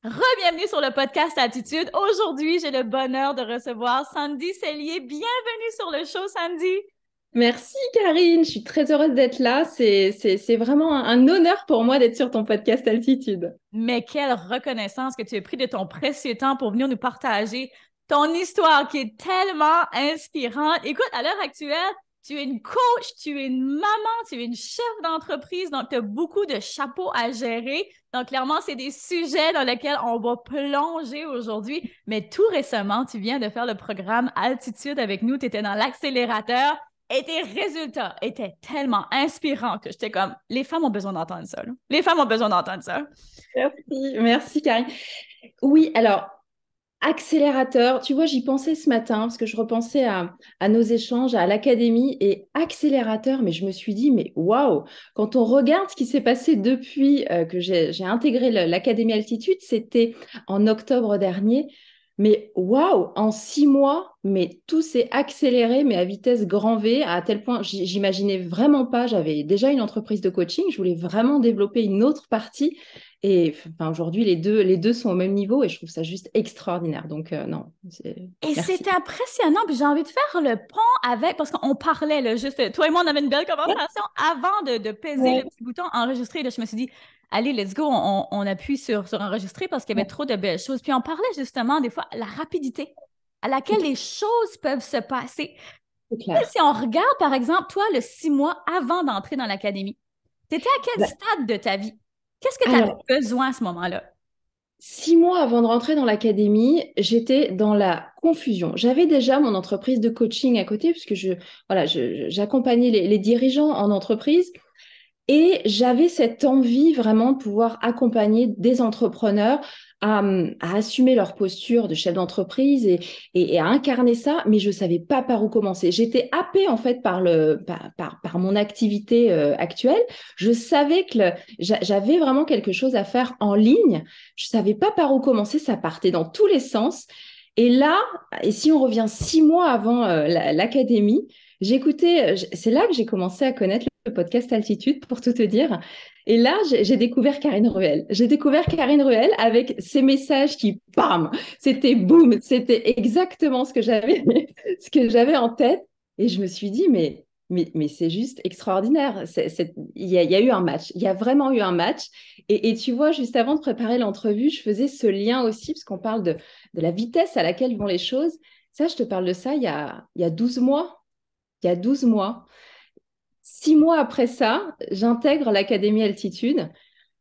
Re-bienvenue sur le podcast Attitude. Aujourd'hui, j'ai le bonheur de recevoir Sandy Cellier. Bienvenue sur le show, Sandy. Merci Karine, je suis très heureuse d'être là. C'est vraiment un honneur pour moi d'être sur ton podcast Altitude. Mais quelle reconnaissance que tu as pris de ton précieux temps pour venir nous partager ton histoire qui est tellement inspirante. Écoute, à l'heure actuelle, tu es une coach, tu es une maman, tu es une chef d'entreprise, donc tu as beaucoup de chapeaux à gérer. Donc, clairement, c'est des sujets dans lesquels on va plonger aujourd'hui. Mais tout récemment, tu viens de faire le programme Altitude avec nous. Tu étais dans l'accélérateur et tes résultats étaient tellement inspirants que j'étais comme, les femmes ont besoin d'entendre ça, là. Les femmes ont besoin d'entendre ça. Merci Karine. Oui, alors, accélérateur, tu vois, j'y pensais ce matin parce que je repensais à nos échanges à l'académie et accélérateur, mais je me suis dit, mais waouh, quand on regarde ce qui s'est passé depuis que j'ai intégré l'académie Altitude, c'était en octobre dernier. Mais waouh, en 6 mois, mais tout s'est accéléré, mais à vitesse grand V, à tel point, j'imaginais vraiment pas. J'avais déjà une entreprise de coaching, je voulais vraiment développer une autre partie. Et enfin, aujourd'hui, les deux sont au même niveau et je trouve ça juste extraordinaire. Donc, non, Et merci. c'est impressionnant, puis j'ai envie de faire le pont avec, parce qu'on parlait, là, juste, toi et moi, on avait une belle conversation avant de peser le Ouais, petit bouton enregistrer. Là, je me suis dit, allez, let's go, on appuie sur enregistrer parce qu'il y avait ouais, trop de belles choses. Puis on parlait justement des fois la rapidité à laquelle les choses peuvent se passer. c'est Et clair. si on regarde, par exemple, toi, le 6 mois avant d'entrer dans l'académie, tu étais à quel Bah, stade de ta vie? Qu'est-ce que tu avais alors, besoin à ce moment-là? 6 mois avant de rentrer dans l'académie, j'étais dans la confusion. J'avais déjà mon entreprise de coaching à côté, puisque voilà, j'accompagnais les dirigeants en entreprise. Et j'avais cette envie vraiment de pouvoir accompagner des entrepreneurs à assumer leur posture de chef d'entreprise et à incarner ça, mais je ne savais pas par où commencer. J'étais happée en fait par mon activité actuelle. Je savais que j'avais vraiment quelque chose à faire en ligne. Je ne savais pas par où commencer, ça partait dans tous les sens. Et là, et si on revient 6 mois avant l'académie, c'est là que j'ai commencé à connaître le podcast Altitude, pour tout te dire. Et là, j'ai découvert Karine Ruel. J'ai découvert Karine Ruel avec ses messages qui, bam, c'était boum, c'était exactement ce que j'avais en tête. Et je me suis dit, mais c'est juste extraordinaire. Il y a eu un match. Il y a vraiment eu un match. Et tu vois, juste avant de préparer l'entrevue, je faisais ce lien aussi, parce qu'on parle de la vitesse à laquelle vont les choses. Ça, je te parle de ça il y a 12 mois. Il y a 12 mois. 6 mois après ça, j'intègre l'Académie Altitude.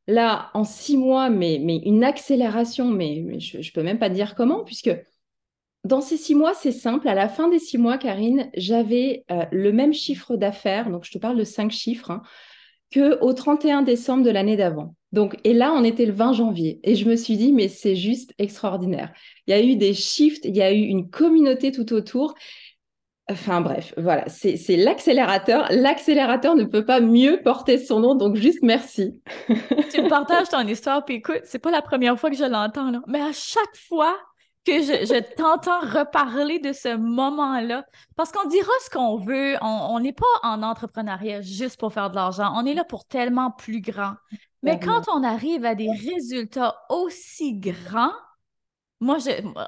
Là, en 6 mois, mais une accélération, mais je ne peux même pas te dire comment, puisque dans ces 6 mois, c'est simple. À la fin des 6 mois, Karine, j'avais le même chiffre d'affaires, donc je te parle de 5 chiffres, hein, qu'au 31 décembre de l'année d'avant. Donc, et là, on était le 20 janvier. Et je me suis dit, mais c'est juste extraordinaire. Il y a eu des shifts, il y a eu une communauté tout autour. Enfin bref, voilà, c'est l'accélérateur. L'accélérateur ne peut pas mieux porter son nom, donc juste merci. Tu me partages ton histoire, puis écoute, c'est pas la première fois que je l'entends, là, mais à chaque fois que je t'entends reparler de ce moment-là, parce qu'on dira ce qu'on veut, on n'est pas en entrepreneuriat juste pour faire de l'argent, on est là pour tellement plus grand. Mais quand Clairement. on arrive à des résultats aussi grands,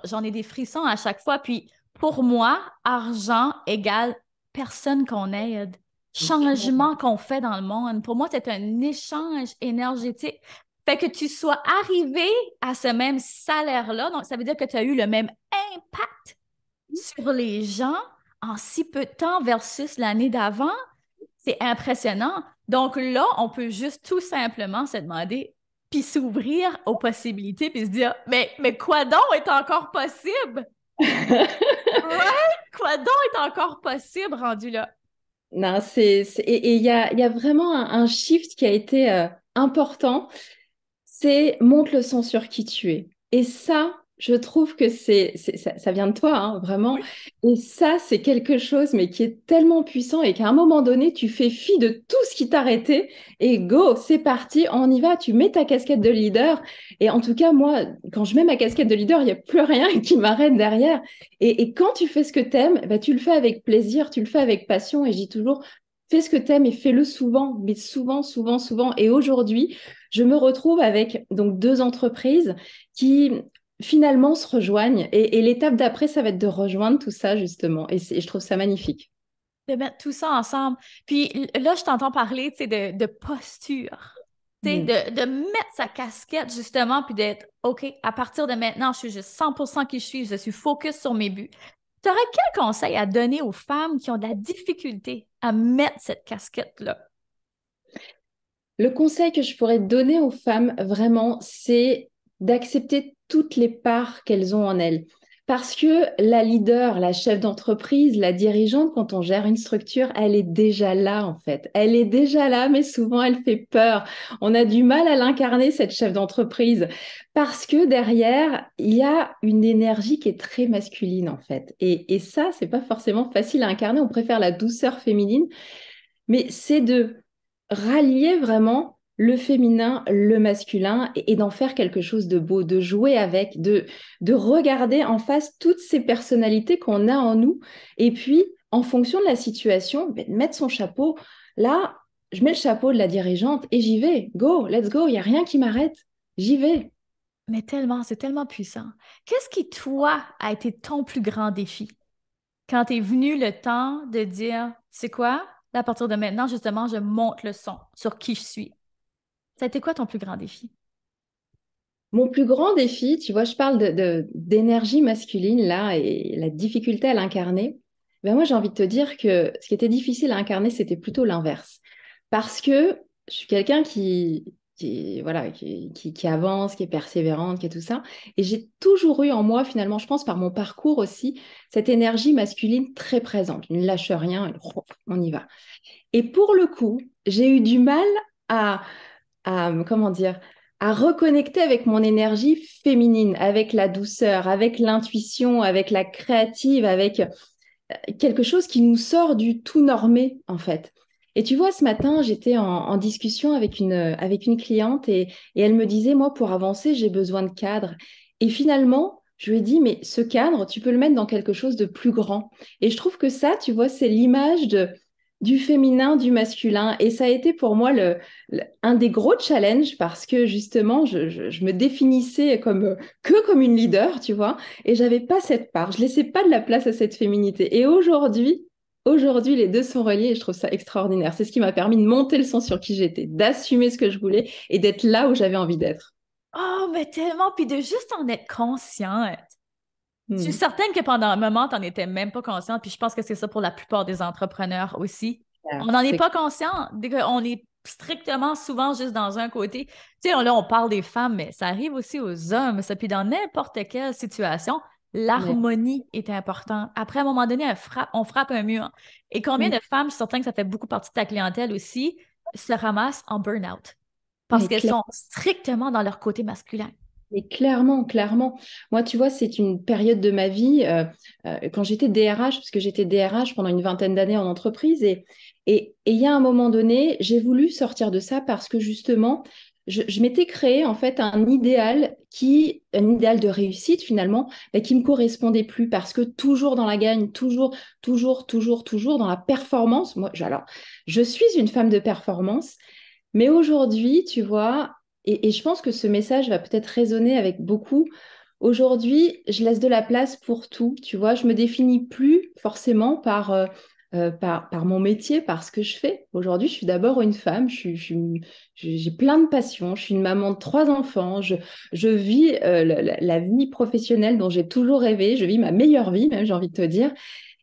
j'en ai des frissons à chaque fois. Puis pour moi, argent égale personne qu'on aide, changement qu'on fait dans le monde. Pour moi, c'est un échange énergétique. Fait que tu sois arrivé à ce même salaire-là, donc ça veut dire que tu as eu le même impact sur les gens en si peu de temps versus l'année d'avant. C'est impressionnant. Donc là, on peut juste tout simplement se demander, puis s'ouvrir aux possibilités, puis se dire, mais quoi donc est encore possible? Right? Quoi donc est encore possible rendu là? Non, et il y a vraiment un shift qui a été important. C'est montre le son sur qui tu es. Et ça, je trouve que ça vient de toi, hein, vraiment. Oui. Et ça, c'est quelque chose, mais qui est tellement puissant et qu'à un moment donné, tu fais fi de tout ce qui t'arrêtait et go, c'est parti, on y va. Tu mets ta casquette de leader. Et en tout cas, moi, quand je mets ma casquette de leader, il n'y a plus rien qui m'arrête derrière. Et quand tu fais ce que t'aimes, bah, tu le fais avec plaisir, tu le fais avec passion. Et je dis toujours, fais ce que t'aimes et fais-le souvent, mais souvent, souvent, souvent. Et aujourd'hui, je me retrouve avec donc deux entreprises qui finalement se rejoignent. Et l'étape d'après, ça va être de rejoindre tout ça, justement. Et je trouve ça magnifique. De mettre tout ça ensemble. Puis là, je t'entends parler, tu sais, de posture. Tu sais, Mm. de mettre sa casquette, justement, puis d'être, OK, à partir de maintenant, je suis juste 100% qui je suis focus sur mes buts. Tu aurais quel conseil à donner aux femmes qui ont de la difficulté à mettre cette casquette-là? Le conseil que je pourrais donner aux femmes, vraiment, c'est d'accepter toutes les parts qu'elles ont en elles. Parce que la leader, la chef d'entreprise, la dirigeante, quand on gère une structure, elle est déjà là, en fait. Elle est déjà là, mais souvent, elle fait peur. On a du mal à l'incarner, cette chef d'entreprise, parce que derrière, il y a une énergie qui est très masculine, en fait. Et ça, c'est pas forcément facile à incarner. On préfère la douceur féminine, mais c'est de rallier vraiment le féminin, le masculin et d'en faire quelque chose de beau, de jouer avec, de regarder en face toutes ces personnalités qu'on a en nous et puis en fonction de la situation, ben, de mettre son chapeau. Là, je mets le chapeau de la dirigeante et j'y vais. Go, let's go, il n'y a rien qui m'arrête. J'y vais. Mais tellement, c'est tellement puissant. Qu'est-ce qui, toi, a été ton plus grand défi quand est venu le temps de dire, c'est quoi? Là, à partir de maintenant, justement, je monte le son sur qui je suis. Ça a été quoi ton plus grand défi? Mon plus grand défi, tu vois, je parle d'énergie masculine là et la difficulté à l'incarner. Ben moi, j'ai envie de te dire que ce qui était difficile à incarner, c'était plutôt l'inverse. Parce que je suis quelqu'un voilà, qui avance, qui est persévérante, qui est tout ça. Et j'ai toujours eu en moi, finalement, je pense par mon parcours aussi, cette énergie masculine très présente. Je ne lâche rien, on y va. Et pour le coup, j'ai eu du mal à comment dire, à reconnecter avec mon énergie féminine, avec la douceur, avec l'intuition, avec la créative, avec quelque chose qui nous sort du tout normé, en fait. Et tu vois, ce matin, j'étais en discussion avec une cliente et elle me disait, moi, pour avancer, j'ai besoin de cadre. Et finalement, je lui ai dit, mais ce cadre, tu peux le mettre dans quelque chose de plus grand. Et je trouve que ça, tu vois, c'est l'image du féminin, du masculin. Et ça a été pour moi un des gros challenges parce que justement, je me définissais comme une leader, tu vois. Et j'avais pas cette part, je laissais pas de la place à cette féminité. Et aujourd'hui, les deux sont reliés et je trouve ça extraordinaire. C'est ce qui m'a permis de monter le son sur qui j'étais, d'assumer ce que je voulais et d'être là où j'avais envie d'être. Oh, mais tellement, puis de juste en être consciente. Je suis Hmm. certaine que pendant un moment, tu n'en étais même pas consciente, puis je pense que c'est ça pour la plupart des entrepreneurs aussi. On Clair, n'en est c'est pas clair. conscient, dès qu'on est strictement souvent juste dans un côté. Tu sais, là, on parle des femmes, mais ça arrive aussi aux hommes, ça, puis dans n'importe quelle situation, Ouais. l'harmonie est importante. Après, à un moment donné, on frappe un mur. Et combien Hmm. de femmes, je suis certaine que ça fait beaucoup partie de ta clientèle aussi, se ramassent en burn-out parce Mais qu'elles sont strictement dans leur côté masculin. Mais clairement, clairement. Moi, tu vois, c'est une période de ma vie, quand j'étais DRH, parce que j'étais DRH pendant une vingtaine d'années en entreprise, et il y a un moment donné, j'ai voulu sortir de ça parce que justement, je m'étais créé en fait un idéal de réussite finalement, mais qui me correspondait plus parce que toujours dans la gagne, toujours dans la performance. Alors, je suis une femme de performance, mais aujourd'hui, tu vois, et je pense que ce message va peut-être résonner avec beaucoup. Aujourd'hui, je laisse de la place pour tout. Tu vois, je me définis plus forcément par mon métier, par ce que je fais. Aujourd'hui, je suis d'abord une femme. J'ai plein de passions. Je suis une maman de trois enfants. Je vis la vie professionnelle dont j'ai toujours rêvé. Je vis ma meilleure vie, même, j'ai envie de te dire.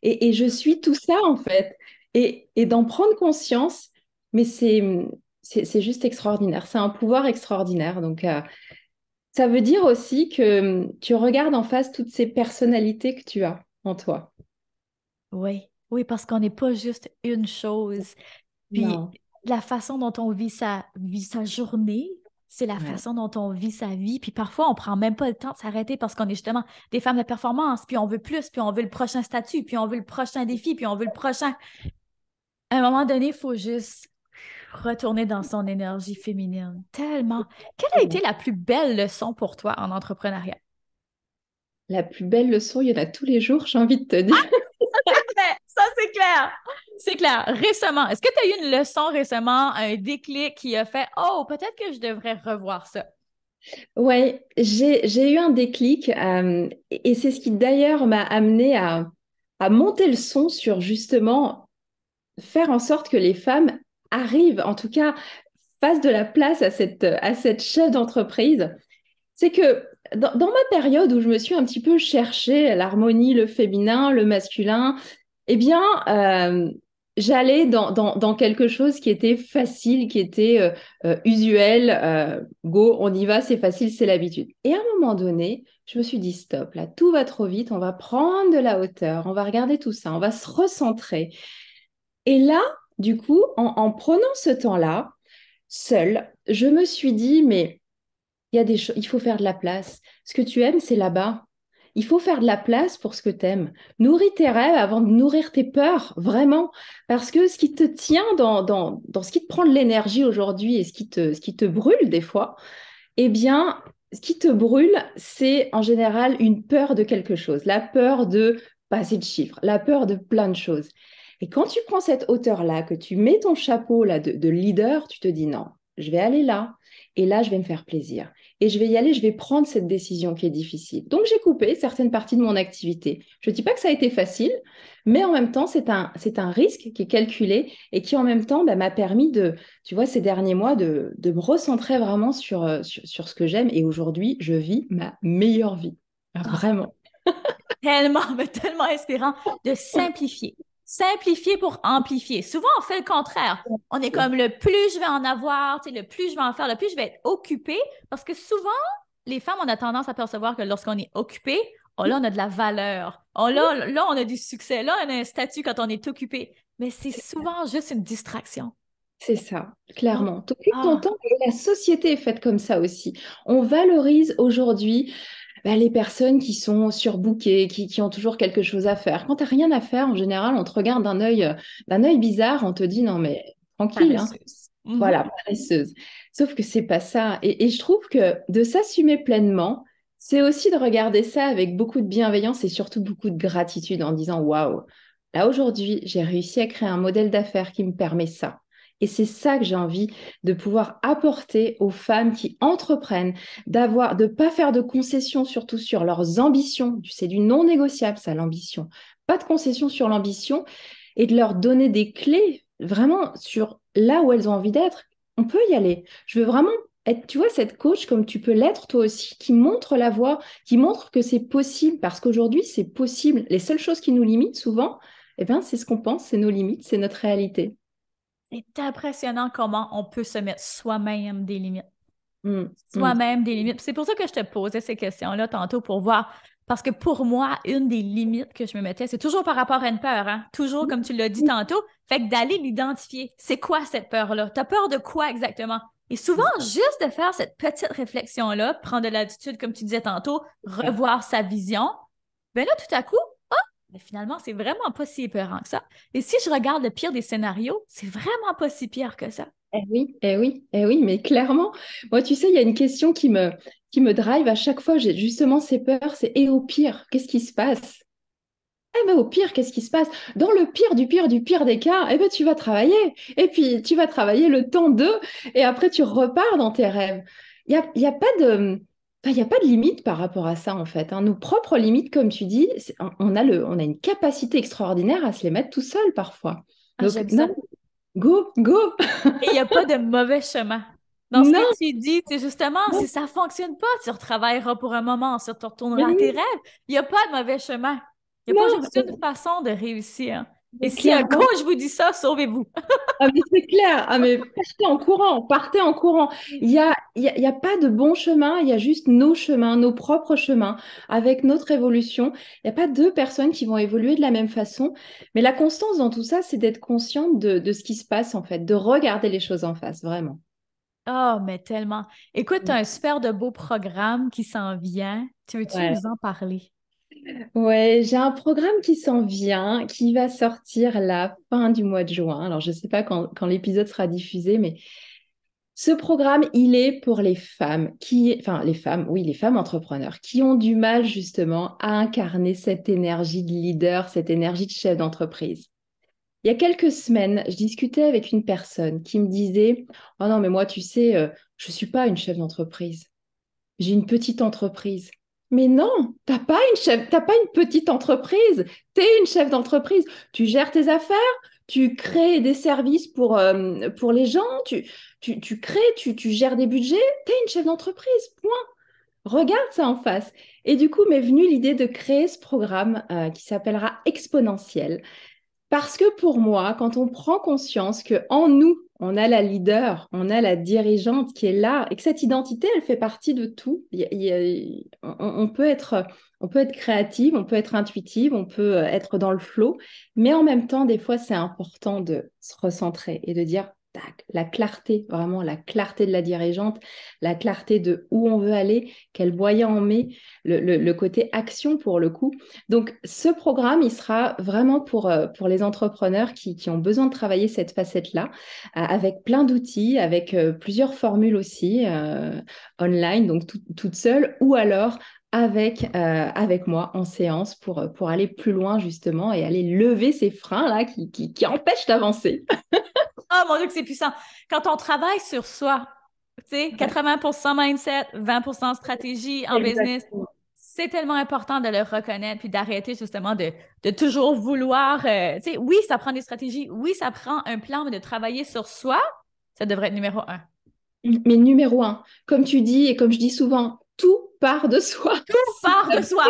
Et je suis tout ça, en fait. Et d'en prendre conscience, mais c'est juste extraordinaire. C'est un pouvoir extraordinaire. Donc, ça veut dire aussi que tu regardes en face toutes ces personnalités que tu as en toi. Oui, oui, parce qu'on n'est pas juste une chose. Puis Non. la façon dont on vit sa journée, c'est la Ouais. façon dont on vit sa vie. Puis parfois, on prend même pas le temps de s'arrêter parce qu'on est justement des femmes de performance, puis on veut plus, puis on veut le prochain statut, puis on veut le prochain défi, puis on veut le prochain. À un moment donné, il faut juste retourner dans son énergie féminine. Tellement. Quelle a été la plus belle leçon pour toi en entrepreneuriat? La plus belle leçon, il y en a tous les jours, j'ai envie de te dire. Ça, c'est clair. Ça, c'est clair. C'est clair. Récemment, est-ce que tu as eu une leçon récemment, un déclic qui a fait Oh, peut-être que je devrais revoir ça? Ouais, j'ai eu un déclic et c'est ce qui d'ailleurs m'a amené à monter le son sur justement faire en sorte que les femmes arrivent, en tout cas, fassent de la place à cette chef d'entreprise. C'est que dans ma période où je me suis un petit peu cherché l'harmonie, le féminin, le masculin, eh bien, j'allais dans quelque chose qui était facile, qui était usuel. Go, on y va, c'est facile, c'est l'habitude. Et à un moment donné, je me suis dit, stop, là, tout va trop vite, on va prendre de la hauteur, on va regarder tout ça, on va se recentrer. Et là, du coup, en prenant ce temps-là, seule, je me suis dit, mais il y a des choses, il faut faire de la place. Ce que tu aimes, c'est là-bas. Il faut faire de la place pour ce que tu aimes. Nourris tes rêves avant de nourrir tes peurs, vraiment. Parce que ce qui te tient dans ce qui te prend de l'énergie aujourd'hui et ce qui te brûle des fois, eh bien, ce qui te brûle, c'est en général une peur de quelque chose. La peur de passer de chiffres, la peur de plein de choses. Et quand tu prends cette hauteur-là, que tu mets ton chapeau là de leader, tu te dis non, je vais aller là. Et là, je vais me faire plaisir. Et je vais y aller, je vais prendre cette décision qui est difficile. Donc, j'ai coupé certaines parties de mon activité. Je ne dis pas que ça a été facile, mais en même temps, c'est un risque qui est calculé et qui, en même temps, bah, m'a permis de, tu vois, ces derniers mois, de me recentrer vraiment sur ce que j'aime. Et aujourd'hui, je vis ma meilleure vie. Ah, vraiment. Tellement, mais tellement inspirant de simplifier. Simplifier pour amplifier. Souvent, on fait le contraire. On est comme le plus je vais en avoir, tu sais, le plus je vais en faire, le plus je vais être occupée. Parce que souvent, les femmes, on a tendance à percevoir que lorsqu'on est occupé, oh là, on a de la valeur. Oh là, on a du succès. Là, on a un statut quand on est occupé. Mais c'est souvent juste une distraction. C'est ça, Donc, clairement. T'occupes ton ah, temps et la société est faite comme ça aussi. On valorise aujourd'hui les personnes qui sont surbookées, qui ont toujours quelque chose à faire. Quand tu n'as rien à faire, en général, on te regarde d'un œil bizarre, on te dit non mais tranquille, hein. paresseuse. Mhm. Voilà, paresseuse. Sauf que c'est pas ça. Et je trouve que de s'assumer pleinement, c'est aussi de regarder ça avec beaucoup de bienveillance et surtout beaucoup de gratitude en disant waouh, là aujourd'hui, j'ai réussi à créer un modèle d'affaires qui me permet ça. Et c'est ça que j'ai envie de pouvoir apporter aux femmes qui entreprennent, de pas faire de concessions surtout sur leurs ambitions. C'est du non négociable, ça, l'ambition. Pas de concessions sur l'ambition et de leur donner des clés vraiment sur là où elles ont envie d'être. On peut y aller. Je veux vraiment être, tu vois, cette coach comme tu peux l'être toi aussi, qui montre la voie, qui montre que c'est possible, parce qu'aujourd'hui, c'est possible. Les seules choses qui nous limitent souvent, eh bien, c'est ce qu'on pense, c'est nos limites, c'est notre réalité. C'est impressionnant comment on peut se mettre soi-même des limites. Mm, mm. Soi-même des limites. C'est pour ça que je te posais ces questions-là tantôt pour voir. Parce que pour moi, une des limites que je me mettais, c'est toujours par rapport à une peur, hein? Toujours comme tu l'as dit tantôt. Fait que d'aller l'identifier. C'est quoi cette peur-là? T'as peur de quoi exactement? Et souvent, juste de faire cette petite réflexion-là, prendre de l'attitude, comme tu disais tantôt, revoir sa vision, ben là, tout à coup, mais finalement, c'est vraiment pas si épeurant que ça. Et si je regarde le pire des scénarios, c'est vraiment pas si pire que ça. Eh oui, eh oui, eh oui, mais clairement, moi, tu sais, il y a une question qui me drive à chaque fois, j'ai justement ces peurs, c'est et au pire, qu'est-ce qui se passe? Eh ben, au pire, qu'est-ce qui se passe? Dans le pire du pire des cas, eh ben, tu vas travailler. Et puis, tu vas travailler le temps d'eux, et après, tu repars dans tes rêves. Il y a pas de, enfin, il y a pas de limite par rapport à ça, en fait, hein. Nos propres limites, comme tu dis, on a une capacité extraordinaire à se les mettre tout seul parfois. Ah, Donc, j'aime non, ça. go, go! Et il n'y a pas de mauvais chemin. Dans ce que Non, tu dis, c'est justement, si non, ça ne fonctionne pas, tu retravailleras pour un moment, ensuite tu mais retourneras à tes oui, rêves. Il n'y a pas de mauvais chemin. Il n'y a pas non, juste une façon de réussir. Et mais si un clairement. coach vous dit ça, sauvez-vous. Ah, mais c'est clair, ah, mais partez en courant, partez en courant. Il y a pas de bon chemin, il y a juste nos chemins, nos propres chemins, avec notre évolution. Il n'y a pas deux personnes qui vont évoluer de la même façon. Mais la constance dans tout ça, c'est d'être consciente de ce qui se passe, en fait, de regarder les choses en face, vraiment. Oh, mais tellement. Écoute, tu as un super de beau programme qui s'en vient. Tu veux-tu Ouais. nous en parler? Ouais, j'ai un programme qui s'en vient, qui va sortir la fin du mois de juin. Alors, je ne sais pas quand l'épisode sera diffusé, mais ce programme, il est pour les femmes enfin les femmes, oui, les femmes entrepreneurs qui ont du mal justement à incarner cette énergie de leader, cette énergie de chef d'entreprise. Il y a quelques semaines, je discutais avec une personne qui me disait, oh non, mais moi, tu sais, je ne suis pas une chef d'entreprise. J'ai une petite entreprise. Mais non, t'as pas une petite entreprise. Tu es une chef d'entreprise. Tu gères tes affaires, tu crées des services pour les gens, tu crées, tu gères des budgets. Tu es une chef d'entreprise. Point. Regarde ça en face. Et du coup, m'est venue l'idée de créer ce programme qui s'appellera Exponentiel. Parce que pour moi, quand on prend conscience que en nous, on a la leader, on a la dirigeante qui est là, et que cette identité, elle fait partie de tout. On peut être créative, on peut être intuitive, on peut être dans le flow, mais en même temps, des fois, c'est important de se recentrer et de dire, tac, la clarté, vraiment la clarté de la dirigeante, la clarté de où on veut aller, quel moyen on met, le côté action pour le coup. Donc, ce programme, il sera vraiment pour les entrepreneurs qui ont besoin de travailler cette facette-là, avec plein d'outils, avec plusieurs formules aussi online, donc toute seule, ou alors avec moi en séance pour aller plus loin justement et aller lever ces freins là qui empêchent d'avancer. Oh mon Dieu, que c'est puissant. Quand on travaille sur soi, tu sais, 80% mindset, 20% stratégie en business, Exactement. c'est tellement important de le reconnaître puis d'arrêter justement de toujours vouloir. Tu sais, oui, ça prend des stratégies, oui, ça prend un plan, mais de travailler sur soi, ça devrait être numéro un. Mais numéro un, comme tu dis et comme je dis souvent, tout part de soi. Tout C'est part la de soi.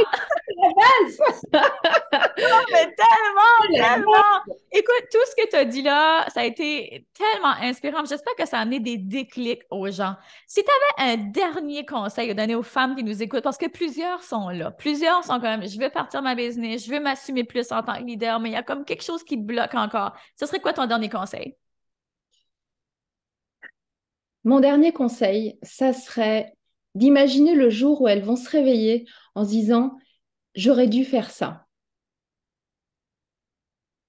base. Mais tellement, C'est la tellement. base. Écoute, tout ce que tu as dit là, ça a été tellement inspirant. J'espère que ça a amené des déclics aux gens. Si tu avais un dernier conseil à donner aux femmes qui nous écoutent, parce que plusieurs sont là, plusieurs sont comme, je veux partir ma business, je veux m'assumer plus en tant que leader, mais il y a comme quelque chose qui bloque encore. Ce serait quoi ton dernier conseil? Mon dernier conseil, ça serait d'imaginer le jour où elles vont se réveiller en se disant, j'aurais dû faire ça.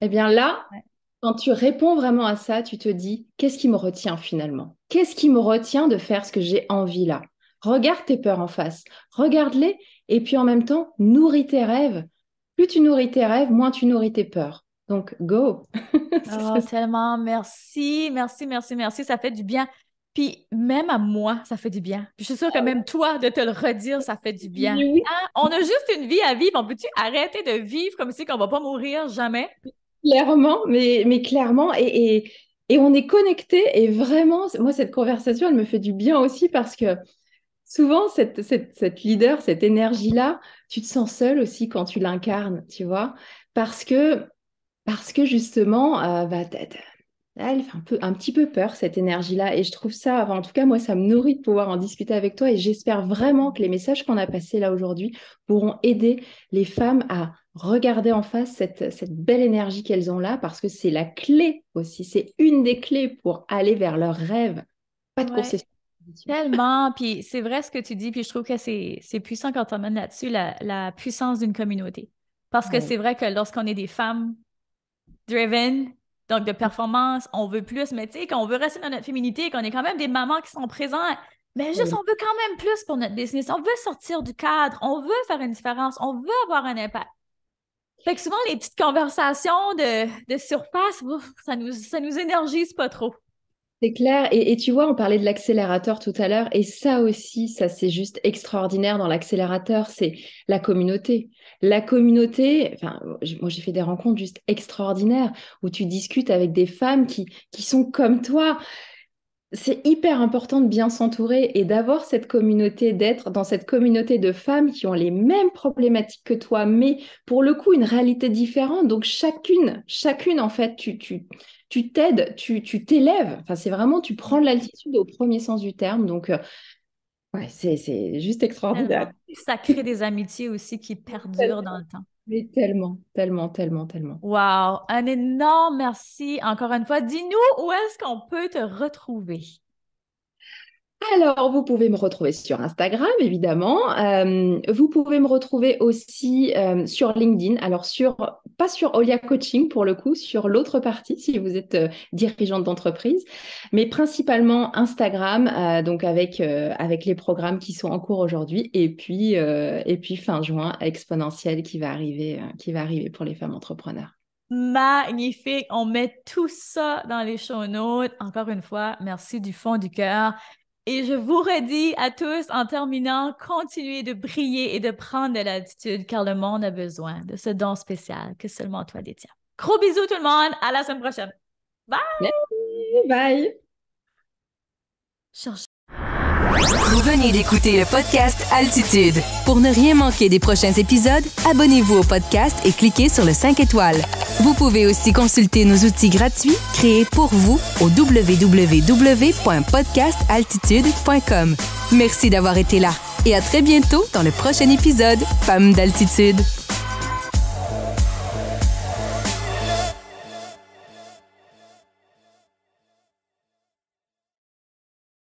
Eh bien là, Ouais. quand tu réponds vraiment à ça, tu te dis, qu'est-ce qui me retient finalement? Qu'est-ce qui me retient de faire ce que j'ai envie là? Regarde tes peurs en face, regarde-les et puis en même temps, nourris tes rêves. Plus tu nourris tes rêves, moins tu nourris tes peurs. Donc, go! Ce Oh, serait ça. tellement merci, merci, merci, merci. Ça fait du bien. Puis même à moi, ça fait du bien. Puis je suis sûre que même toi, de te le redire, ça fait du bien. Oui, oui, Hein? On a juste une vie à vivre. On peut-tu arrêter de vivre comme si on va pas mourir jamais? clairement, mais clairement. Et on est connecté et vraiment, moi, cette conversation, elle me fait du bien aussi parce que souvent, cette leader, cette énergie-là, tu te sens seule aussi quand tu l'incarnes, tu vois, parce que, parce que justement, elle fait un petit peu peur, cette énergie-là. Et je trouve ça, enfin, en tout cas, moi, ça me nourrit de pouvoir en discuter avec toi. Et j'espère vraiment que les messages qu'on a passés là aujourd'hui pourront aider les femmes à regarder en face cette belle énergie qu'elles ont là, parce que c'est la clé aussi. C'est une des clés pour aller vers leurs rêves. Pas de Ouais. concession. Tellement, puis c'est vrai ce que tu dis, puis je trouve que c'est puissant quand on mène là-dessus la puissance d'une communauté. Parce que Ouais. c'est vrai que lorsqu'on est des femmes driven, donc de performance, on veut plus, mais tu sais, qu'on veut rester dans notre féminité, qu'on est quand même des mamans qui sont présentes, mais juste on veut quand même plus pour notre business, on veut sortir du cadre, on veut faire une différence, on veut avoir un impact. Fait que souvent, les petites conversations de surface, ouf, ça nous énergise pas trop. C'est clair. Et tu vois, on parlait de l'accélérateur tout à l'heure. Et ça aussi, ça c'est juste extraordinaire dans l'accélérateur, c'est la communauté. La communauté, enfin, moi j'ai fait des rencontres juste extraordinaires où tu discutes avec des femmes qui sont comme toi. C'est hyper important de bien s'entourer et d'avoir cette communauté, d'être dans cette communauté de femmes qui ont les mêmes problématiques que toi, mais pour le coup, une réalité différente. Donc, chacune en fait, tu t'aides, tu t'élèves. Enfin, c'est vraiment, tu prends de l'altitude au premier sens du terme. Donc, ouais, c'est juste Tellement. extraordinaire. Ça crée des amitiés aussi qui perdurent dans le temps. Mais tellement, tellement, tellement, tellement. Wow! Un énorme merci encore une fois. Dis-nous où est-ce qu'on peut te retrouver? Alors, vous pouvez me retrouver sur Instagram, évidemment. Vous pouvez me retrouver aussi sur LinkedIn. Alors, pas sur Olia Coaching pour le coup, sur l'autre partie, si vous êtes dirigeante d'entreprise, mais principalement Instagram, donc avec les programmes qui sont en cours aujourd'hui. Et puis fin juin, Exponentiel qui va arriver pour les femmes entrepreneurs. magnifique. On met tout ça dans les show notes. Encore une fois, merci du fond du cœur. Et je vous redis à tous, en terminant, continuez de briller et de prendre de l'altitude, car le monde a besoin de ce don spécial que seulement toi détiens. Gros bisous tout le monde, à la semaine prochaine. Bye! Merci, bye! Vous venez d'écouter le podcast Altitude. Pour ne rien manquer des prochains épisodes, abonnez-vous au podcast et cliquez sur le 5 étoiles. Vous pouvez aussi consulter nos outils gratuits créés pour vous au www.podcastaltitude.com. Merci d'avoir été là et à très bientôt dans le prochain épisode Femmes d'Altitude.